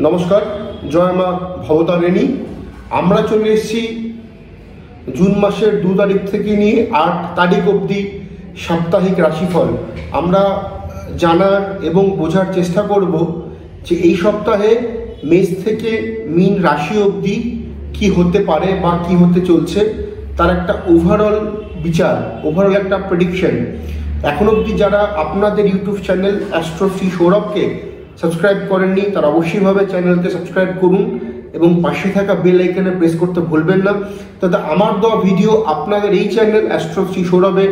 নমস্কার, জয় মা ভবতারিণী। আমরা চলে এসেছি জুন মাসের 2 তারিখ থেকে নিয়ে 8 তারিখ অবধি সাপ্তাহিক রাশিফল। আমরা জানার এবং বোঝার চেষ্টা করব যে এই সপ্তাহে মেষ থেকে মীন রাশি অবধি কি হতে পারে বা কি হতে চলছে, তার একটা ওভারঅল বিচার, ওভারঅল একটা প্রেডিকশন। এখন অবধি যারা আপনাদের ইউটিউব চ্যানেল অ্যাস্ট্রো শ্রী সৌরভকে সাবস্ক্রাইব করেননি, তারা অবশ্যইভাবে চ্যানেলকে সাবস্ক্রাইব করুন এবং পাশে থাকা বেল আইকনে প্রেস করতে ভুলবেন না, তাতে আমার দেওয়া ভিডিও আপনাদের এই চ্যানেল অ্যাস্ট্রো শ্রী সৌরভে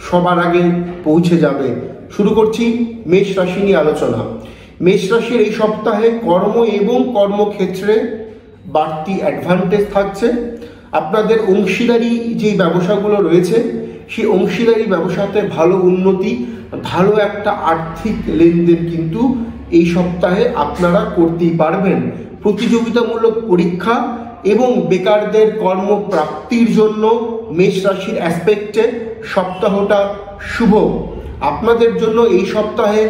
সবার আগে পৌঁছে যাবে। শুরু করছি মেষ রাশি নিয়ে আলোচনা। মেষ রাশির এই সপ্তাহে কর্ম এবং কর্মক্ষেত্রে বাড়তি অ্যাডভান্টেজ থাকছে। আপনাদের অংশীদারি যে ব্যবসাগুলো রয়েছে, সেই অংশীদারি ব্যবসাতে ভালো উন্নতি, ভালো একটা আর্থিক লেনদেন কিন্তু এই সপ্তাহে আপনারা করতেই পারবেন। প্রতিযোগিতামূলক পরীক্ষা এবং বেকারদের কর্মপ্রাপ্তির জন্য মেষ রাশির অ্যাসপেক্টে সপ্তাহটা শুভ। আপনাদের জন্য এই সপ্তাহে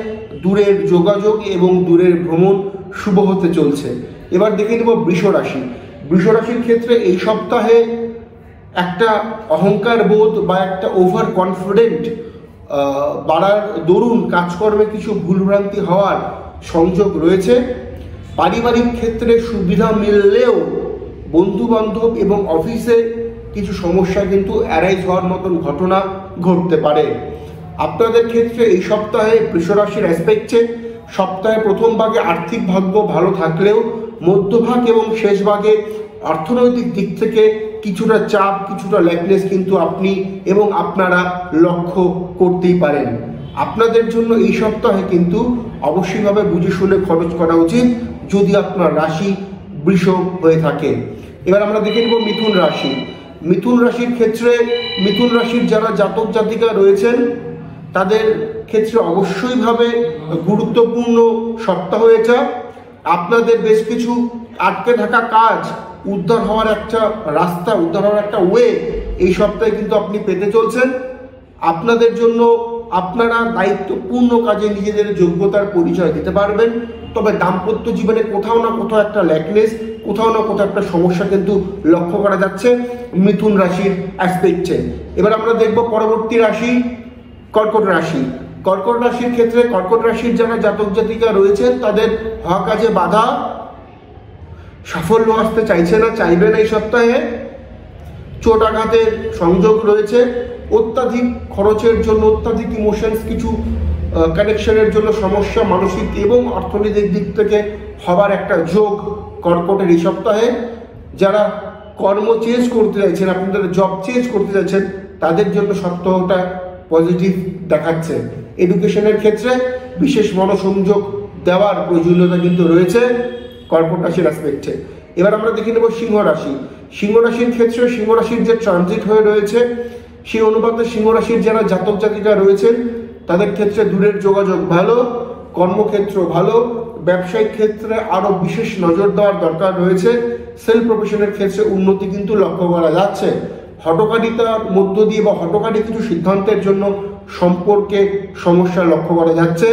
দূরের যোগাযোগ এবং দূরের ভ্রমণ শুভ হতে চলছে। এবার দেখে নেব বৃষ রাশি। বৃষ রাশির ক্ষেত্রে এই সপ্তাহে একটা অহংকার বোধ বা একটা ওভার কনফিডেন্ট বাড়ার দরুন কাজকর্মে কিছু ভুলভ্রান্তি হওয়ার সংযোগ রয়েছে। পারিবারিক ক্ষেত্রে সুবিধা মিললেও বন্ধু বান্ধব এবং অফিসে কিছু সমস্যা কিন্তু অ্যারাইজ হওয়ার মতন ঘটনা ঘটতে পারে। আপনাদের ক্ষেত্রে এই সপ্তাহে বৃষ রাশির অ্যাসপেক্টে সপ্তাহে প্রথম ভাগে আর্থিক ভাগ্য ভালো থাকলেও মধ্যভাগ এবং শেষ ভাগে অর্থনৈতিক দিক থেকে কিছুটা চাপ, কিছুটা ল্যাকনেস কিন্তু আপনি এবং আপনারা লক্ষ্য করতেই পারেন। আপনাদের জন্য এই সপ্তাহে কিন্তু অবশ্যইভাবে বুঝে শুনে খরচ করা উচিত যদি আপনার রাশি বৃষ হয়ে থাকে। এবার আমরা দেখে নেব মিথুন রাশি। মিথুন রাশির ক্ষেত্রে মিথুন রাশির যারা জাতক জাতিকা রয়েছেন তাদের ক্ষেত্রে অবশ্যইভাবে গুরুত্বপূর্ণ সপ্তাহ এটা। আপনাদের বেশ কিছু আটকে থাকা কাজ উদ্ধার হওয়ার একটা রাস্তা, উদ্ধার হওয়ার একটা ওয়ে এই সপ্তাহে কিন্তু আপনি পেতে চলছেন। আপনাদের জন্য আপনারা দায়িত্বপূর্ণ কাজে নিজেদের যোগ্যতার পরিচয় দিতে পারবেন। তবে দাম্পত্য জীবনে কোথাও না কোথাও একটা ল্যাকনেস, কোথাও না কোথাও একটা সমস্যা কিন্তু লক্ষ্য করা যাচ্ছে মিথুন রাশির অ্যাসপেক্টে। এবার আমরা দেখব পরবর্তী রাশি কর্কট রাশি। কর্কট রাশির ক্ষেত্রে কর্কট রাশির যারা জাতক জাতিকা রয়েছেন তাদের হওয়া কাজে বাধা, সাফল্য আসতে চাইছে না, চাইবে না এই সপ্তাহে। চোট আঘাতের সংযোগ রয়েছে। অত্যাধিক খরচের জন্য, অত্যাধিক ইমোশনস, কিছু কানেকশনের জন্য সমস্যা মানসিক এবং অর্থনৈতিক দিক থেকে হবার একটা যোগ কর্কটের এই সপ্তাহে। যারা কর্ম চেঞ্জ করতে চাইছেন, আপনাদের জব চেঞ্জ করতে চাইছেন, তাদের জন্য সপ্তাহটা পজিটিভ দেখাচ্ছে। এডুকেশনের ক্ষেত্রে বিশেষ মনোসংযোগ দেওয়ার প্রয়োজনীয়তা কিন্তু রয়েছে কর্কট রাশির অ্যাসপেক্টে। এবার আমরা দেখে নেব সিংহ রাশি। সিংহ রাশির ক্ষেত্রে সিংহ রাশির যে ট্রানজিট হয়ে রয়েছে সেই অনুপাতে সিংহ রাশির যারা জাতক জাতিকা রয়েছেন তাদের ক্ষেত্রে দূরের যোগাযোগ ভালো, কর্মক্ষেত্র ভালো, ব্যবসায়িক ক্ষেত্রে আরো বিশেষ নজর দেওয়ার দরকার রয়েছে। সেলফ প্রফেশনের ক্ষেত্রে উন্নতি কিন্তু লক্ষ্য করা যাচ্ছে। হঠকারিতার মধ্য দিয়ে বা হঠকারী কিছু সিদ্ধান্তের জন্য সম্পর্কে সমস্যা লক্ষ্য করা যাচ্ছে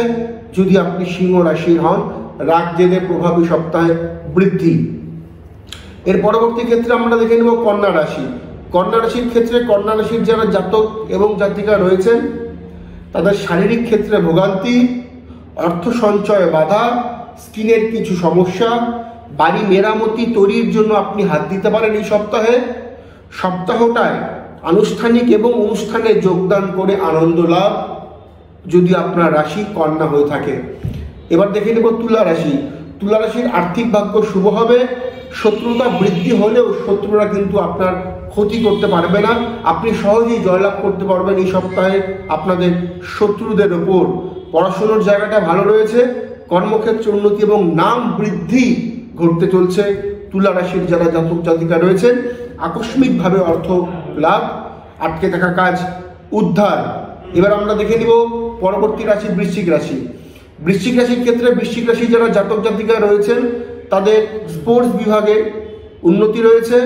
যদি আপনি সিংহ রাশির হন। রাগ জেদের প্রভাব এই সপ্তাহে বৃদ্ধি। এর পরবর্তী ক্ষেত্রে আমরা দেখে নেব কন্যা রাশি। কন্যা রাশির ক্ষেত্রে কন্যা রাশির যারা জাতক এবং জাতিকা রয়েছেন তাদের শারীরিক ক্ষেত্রে ভোগান্তি, অর্থ সঞ্চয়ে বাধা, স্কিনের কিছু সমস্যা, বাড়ি মেরামতি তৈরির জন্য আপনি হাত দিতে পারেন এই সপ্তাহে। সপ্তাহটায় আনুষ্ঠানিক এবং অনুষ্ঠানে যোগদান করে আনন্দ লাভ যদি আপনার রাশি কন্যা হয়ে থাকে। এবার দেখে নেব তুলা রাশি। তুলা রাশির আর্থিক ভাগ্য শুভ হবে। শত্রুতা বৃদ্ধি হলেও শত্রুরা কিন্তু আপনার ক্ষতি করতে পারবে না। আপনি সহজেই জয়লাভ করতে পারবেন এই সপ্তাহে আপনাদের শত্রুদের ওপর। পড়াশোনার জায়গাটা ভালো রয়েছে। কর্মক্ষেত্রে উন্নতি এবং নাম বৃদ্ধি ঘটতে চলছে তুলা রাশির যারা জাতক জাতিকা রয়েছেন। আকস্মিকভাবে অর্থ লাভ, আটকে থাকা কাজ উদ্ধার। এবার আমরা দেখে নিব পরবর্তী রাশি বৃশ্চিক রাশি। বৃশ্চিক রাশির ক্ষেত্রে বৃশ্চিক রাশি যারা জাতক জাতিকা রয়েছেন তাদের স্পোর্টস বিভাগে উন্নতি রয়েছে।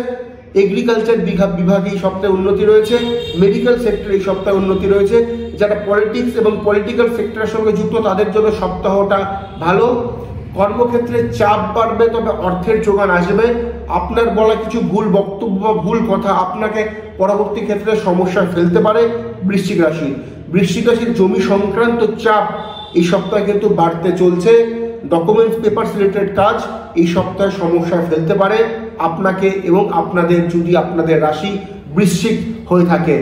এগ্রিকালচার বিভাগে এই সপ্তাহে উন্নতি রয়েছে। মেডিকেল সেক্টরে এই সপ্তাহে উন্নতি রয়েছে। যারা পলিটিক্স এবং পলিটিক্যাল সেক্টরের সঙ্গে যুক্ত তাদের জন্য সপ্তাহটা ভালো। কর্মক্ষেত্রে চাপ বাড়বে, তবে অর্থের যোগান আসবে। আপনার বলা কিছু ভুল বক্তব্য বা ভুল কথা আপনাকে পরবর্তী ক্ষেত্রে সমস্যায় ফেলতে পারে। বৃশ্চিক রাশির জমি সংক্রান্ত চাপ এই সপ্তাহে কিন্তু বাড়তে চলছে। ডকুমেন্টস পেপারস রিলেটেড কাজ এই সপ্তাহে সমস্যায় ফেলতে পারে আপনাকে এবং আপনাদের, যদি আপনাদের রাশি বৃশ্চিক হয়ে থাকে।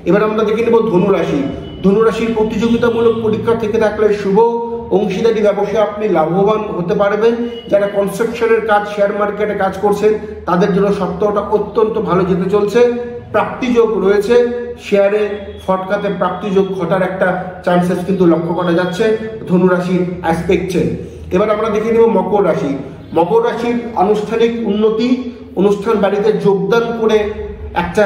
এবার আমরা দেখে নেব ধনুরাশির প্রতিযোগিতামূলক পরীক্ষা থেকে থাকলে শুভ। অংশীদারি ব্যবসায় আপনি লাভবান হতে পারবেন। যারা কনস্ট্রাকশনের কাজ, শেয়ার মার্কেটে কাজ করছেন তাদের জন্য সপ্তাহটা অত্যন্ত ভালো যেতে চলছে। প্রাপ্তিযোগ রয়েছে, শেয়ারে ফটকাতে প্রাপ্তিযোগ ঘটার একটা চান্সেস কিন্তু লক্ষ্য করা যাচ্ছে ধনুরাশির অ্যাসপেক্টে। এবার আমরা দেখে নেব মকর রাশির আনুষ্ঠানিক উন্নতি, অনুষ্ঠান বাড়িতে যোগদান করে একটা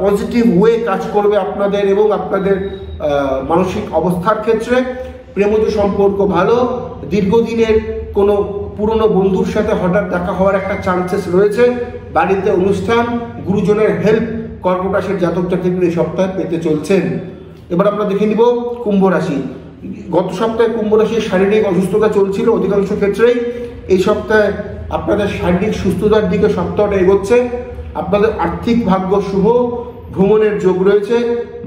পজিটিভ ওয়ে কাজ করবে আপনাদের এবং আপনাদের মানসিক অবস্থার ক্ষেত্রে। প্রেমজ সম্পর্ক ভালো, দীর্ঘদিনের কোনো পুরনো বন্ধুর সাথে হঠাৎ দেখা হওয়ার একটা চান্সেস রয়েছে। বাড়িতে অনুষ্ঠান, গুরুজনের হেল্প কর্কট রাশির জাতক জাতিকরা এই সপ্তাহে পেতে চলছেন। এবার আমরা দেখে নিব কুম্ভ রাশি। গত সপ্তাহে কুম্ভ রাশির শারীরিক অসুস্থতা চলছিল অধিকাংশ ক্ষেত্রেই। এই সপ্তাহে আপনাদের শারীরিক সুস্থতার দিকে সপ্তাহটা এগোচ্ছে। আপনাদের আর্থিক ভাগ্য শুভ, ভ্রমণের যোগ রয়েছে।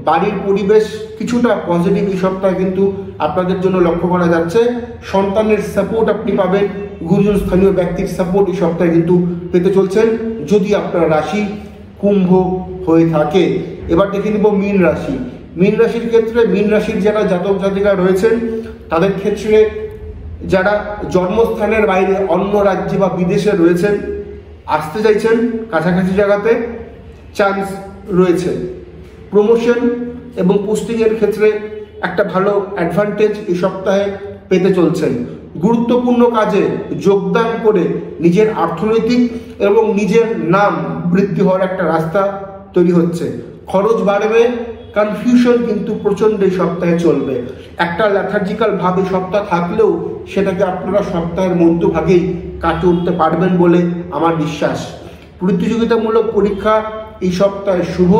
বাড়ির পরিবেশ কিছুটা পজিটিভ এই সপ্তাহে কিন্তু আপনাদের জন্য লক্ষ্য করা যাচ্ছে। সন্তানের সাপোর্ট আপনি পাবেন, গুরুজন স্থানীয় ব্যক্তির সাপোর্ট এই সপ্তাহে কিন্তু পেতে চলছেন যদি আপনার রাশি কুম্ভ হয়ে থাকে। এবার দেখে নিব মীন রাশির ক্ষেত্রে, মীন রাশির যারা জাতক জাতিকা রয়েছেন তাদের ক্ষেত্রে যারা জন্মস্থানের বাইরে অন্য রাজ্যে বা বিদেশে রয়েছেন, আসতে চাইছেন, কাছাকাছি জায়গাতে চান্স রয়েছে। প্রমোশন এবং পোস্টিংয়ের ক্ষেত্রে একটা ভালো অ্যাডভান্টেজ এই সপ্তাহে পেতে চলছেন। গুরুত্বপূর্ণ কাজে যোগদান করে নিজের অর্থনৈতিক এবং নিজের নাম বৃদ্ধি হওয়ার একটা রাস্তা তৈরি হচ্ছে। খরচ বাড়বে, কনফিউশন কিন্তু প্রচণ্ড এই সপ্তাহে চলবে। একটা ল্যাথার্জিক্যাল ভাবে সপ্তাহ থাকলেও সেটাকে আপনারা সপ্তাহের মধ্যভাগেই কাটিয়ে উঠতে পারবেন বলে আমার বিশ্বাস। প্রতিযোগিতামূলক পরীক্ষা এই সপ্তাহে শুভ।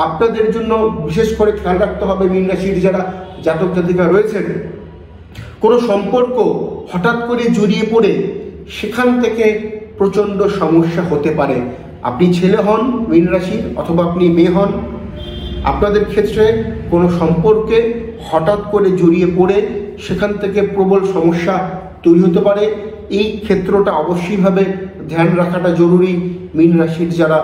আপনাদের জন্য বিশেষ করে খেয়াল রাখতে হবে মীন রাশির যারা জাতক জাতিকা রয়েছেন, কোনো সম্পর্ক হঠাৎ করে জড়িয়ে পড়ে সেখান থেকে প্রচণ্ড সমস্যা হতে পারে। আপনি ছেলে হন মীন রাশির অথবা আপনি মেয়ে হন, আপনাদের ক্ষেত্রে কোনো সম্পর্কে হঠাৎ করে জড়িয়ে পড়ে সেখান থেকে প্রবল সমস্যা তৈরি হতে পারে। এই ক্ষেত্রটা অবশ্যইভাবে ধ্যান রাখাটা জরুরি মীন রাশির যারা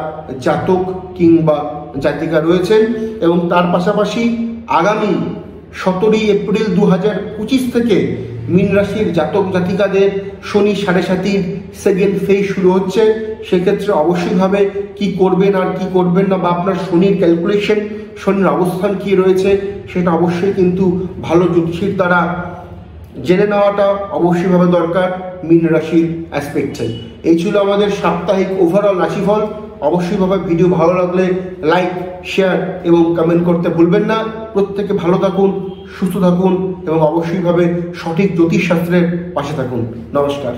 জাতক কিংবা জাতিকা রয়েছেন। এবং তার পাশাপাশি আগামী 17 এপ্রিল 2025 থেকে মীন রাশির জাতক জাতিকাদের শনি 7.5 সেকেন্ড ফেজ শুরু হচ্ছে। সেক্ষেত্রে অবশ্যইভাবে কি করবেন আর কি করবেন না, বা আপনার শনির ক্যালকুলেশন, শনির অবস্থান কি রয়েছে সেটা অবশ্যই কিন্তু ভালো জ্যোতিষীর দ্বারা জেনে নেওয়াটা অবশ্যইভাবে দরকার মীন রাশির অ্যাসপেক্টে। এই ছিল আমাদের সাপ্তাহিক ওভারঅল রাশিফল। অবশ্যইভাবে ভিডিও ভালো লাগলে লাইক, শেয়ার এবং কমেন্ট করতে ভুলবেন না। প্রত্যেকে ভালো থাকুন, সুস্থ থাকুন এবং অবশ্যইভাবে সঠিক জ্যোতিষশাস্ত্রের পাশে থাকুন। নমস্কার।